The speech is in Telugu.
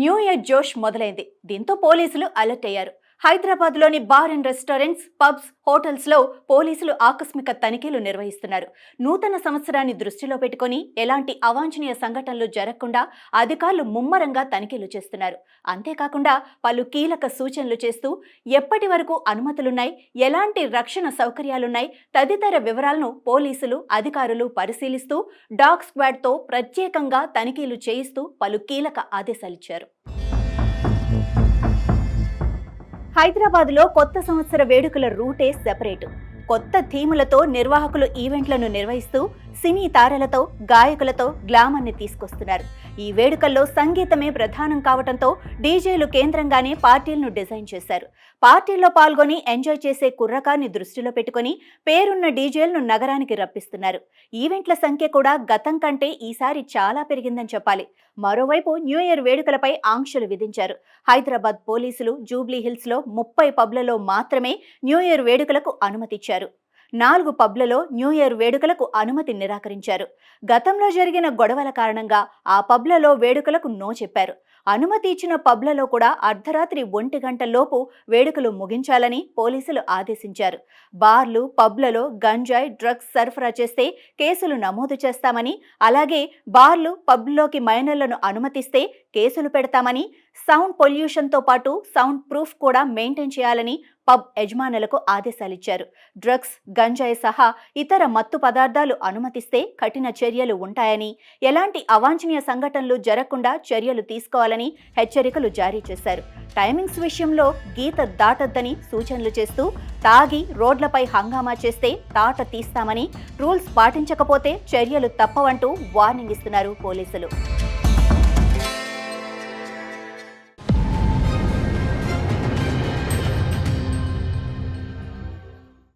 న్యూ ఇయర్ జోష్ మొదలైంది. దీంతో పోలీసులు అలర్ట్ అయ్యారు. హైదరాబాద్లోని బార్ అండ్ రెస్టారెంట్స్, పబ్స్, హోటల్స్లో పోలీసులు ఆకస్మిక తనిఖీలు నిర్వహిస్తున్నారు. నూతన సంవత్సరాన్ని దృష్టిలో పెట్టుకుని ఎలాంటి అవాంఛనీయ సంఘటనలు జరగకుండా అధికారులు ముమ్మరంగా తనిఖీలు చేస్తున్నారు. అంతేకాకుండా పలు కీలక సూచనలు చేస్తూ ఎప్పటి వరకు అనుమతులున్నాయి, ఎలాంటి రక్షణ సౌకర్యాలున్నాయి తదితర వివరాలను పోలీసులు అధికారులు పరిశీలిస్తూ డాగ్ స్క్వాడ్తో ప్రత్యేకంగా తనిఖీలు చేయిస్తూ పలు కీలక ఆదేశాలిచ్చారు. హైదరాబాద్లో కొత్త సంవత్సర వేడుకల రూటే సెపరేటు. కొత్త థీములతో నిర్వాహకులు ఈవెంట్లను నిర్వహిస్తూ సినీ తారలతో, గాయకులతో గ్లామర్ని తీసుకొస్తున్నారు. ఈ వేడుకల్లో సంగీతమే ప్రధానం కావడంతో డీజేలు కేంద్రంగానే పార్టీలను డిజైన్ చేశారు. పార్టీల్లో పాల్గొని ఎంజాయ్ చేసే కుర్రకార్ని దృష్టిలో పెట్టుకుని పేరున్న డీజేలను నగరానికి రప్పిస్తున్నారు. ఈవెంట్ల సంఖ్య కూడా గతం కంటే ఈసారి చాలా పెరిగిందని చెప్పాలి. మరోవైపు న్యూ ఇయర్ వేడుకలపై ఆంక్షలు విధించారు. హైదరాబాద్ పోలీసులు జూబ్లీ హిల్స్లో 30 పబ్లలో మాత్రమే న్యూ ఇయర్ వేడుకలకు అనుమతిచ్చారు. 4 పబ్లలో న్యూ ఇయర్ వేడుకలకు అనుమతి నిరాకరించారు. గతంలో జరిగిన గొడవల కారణంగా ఆ పబ్లలో వేడుకలకు నో చెప్పారు. అనుమతి ఇచ్చిన పబ్లలో కూడా అర్ధరాత్రి 1 గంటలోపు వేడుకలు ముగించాలని పోలీసులు ఆదేశించారు. బార్లు, పబ్లలో గంజాయి, డ్రగ్స్ సరఫరా చేస్తే కేసులు నమోదు చేస్తామని, అలాగే బార్లు, పబ్లోకి మైనర్లను అనుమతిస్తే కేసులు పెడతామని, సౌండ్ పొల్యూషన్తో పాటు సౌండ్ ప్రూఫ్ కూడా మెయింటైన్ చేయాలని పబ్ యజమానులకు ఆదేశాలిచ్చారు. డ్రగ్స్, గంజాయి సహా ఇతర మత్తు పదార్థాలు అనుమతిస్తే కఠిన చర్యలు ఉంటాయని, ఎలాంటి అవాంఛనీయ సంఘటనలు జరగకుండా చర్యలు తీసుకోవాలని హెచ్చరికలు జారీ చేశారు. టైమింగ్స్ విషయంలో గీత దాటొద్దని సూచనలు చేస్తూ తాగి రోడ్లపై హంగామా చేస్తే తాట తీస్తామని, రూల్స్ పాటించకపోతే చర్యలు తప్పవంటూ వార్నింగ్ ఇస్తున్నారు పోలీసులు.